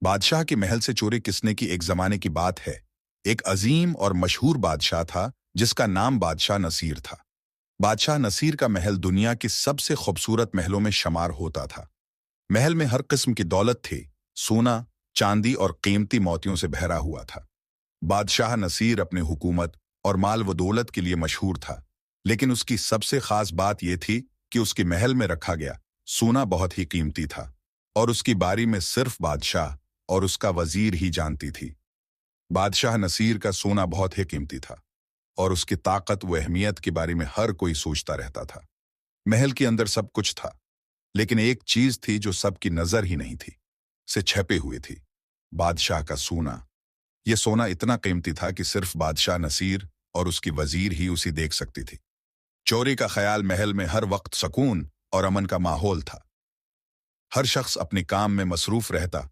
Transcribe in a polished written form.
बादशाह के महल से चोरी किसने की एक जमाने की बात है। एक अजीम और मशहूर बादशाह था जिसका नाम बादशाह नसीर था। बादशाह नसीर का महल दुनिया की सबसे खूबसूरत महलों में शुमार होता था। महल में हर किस्म की दौलत थी, सोना, चांदी और कीमती मोतियों से भरा हुआ था। बादशाह नसीर अपने हुकूमत और माल व दौलत के लिए मशहूर था, लेकिन उसकी सबसे खास बात यह थी कि उसके महल में रखा गया सोना बहुत ही कीमती था और उसकी बारी में सिर्फ बादशाह और उसका वजीर ही जानती थी। बादशाह नसीर का सोना बहुत ही कीमती था और उसकी ताकत व अहमियत के बारे में हर कोई सोचता रहता था। महल के अंदर सब कुछ था, लेकिन एक चीज थी जो सबकी नजर ही नहीं थी, से छपे हुए थी, बादशाह का सोना। यह सोना इतना कीमती था कि सिर्फ बादशाह नसीर और उसकी वजीर ही उसे देख सकती थी। चोरी का ख्याल महल में हर वक्त सुकून और अमन का माहौल था। हर शख्स अपने काम में मसरूफ रहता